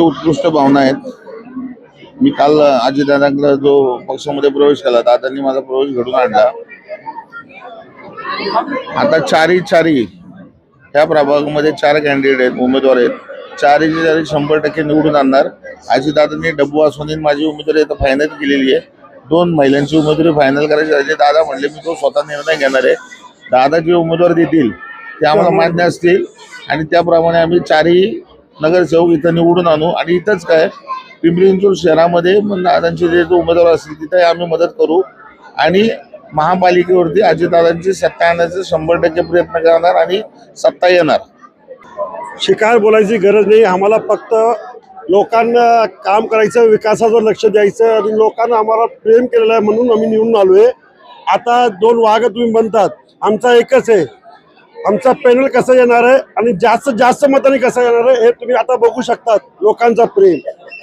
उत्कृष्ट भावना आहेत. मी काल अजितदादांकडे जो पक्षामध्ये प्रवेश केला, दादांनी माझा प्रवेश घडून आणला. आता चारी ह्या प्रभागामध्ये 4 कॅन्डिडेट आहेत, उमेदवार आहेत. चारी 100% निवडून आणणार. अजितदादांनी डब्बू आसवानी माझी उमेदवारी आता फायनल केलेली आहे. 2 महिलांची उमेदवारी फायनल करायची आहे. दादा म्हणले मी तो स्वतः निर्णय घेणार आहे. दादा जे उमेदवार देतील ते आम्हाला मान्य असतील आणि त्याप्रमाणे आम्ही 4 नगरसेवक इथं निवडून आणू. आणि इथंच काय पिंपरी-चिंचवड शहरामध्ये दादांचे जे उमेदवार असतील तिथे आम्ही मदत करू आणि महापालिकेवरती अजितदादांची सत्ता आणण्याचा 100% प्रयत्न करणार आणि सत्ता येणार. शिकार बोलायची गरज नाही. आम्हाला फक्त लोकांना काम करायचं, विकासावर लक्ष द्यायचं आणि लोकांना आम्हाला प्रेम केलेलं आहे म्हणून आम्ही निवडून आलोय. आता 2 वाघ तुम्ही म्हणतात, आमचा एकच आहे. आमचा पॅनल कसं येणार आहे आणि जास्त मतांनी कसं येणार आहे हे तुम्ही आता बघू शकतात. लोकांचा प्रेम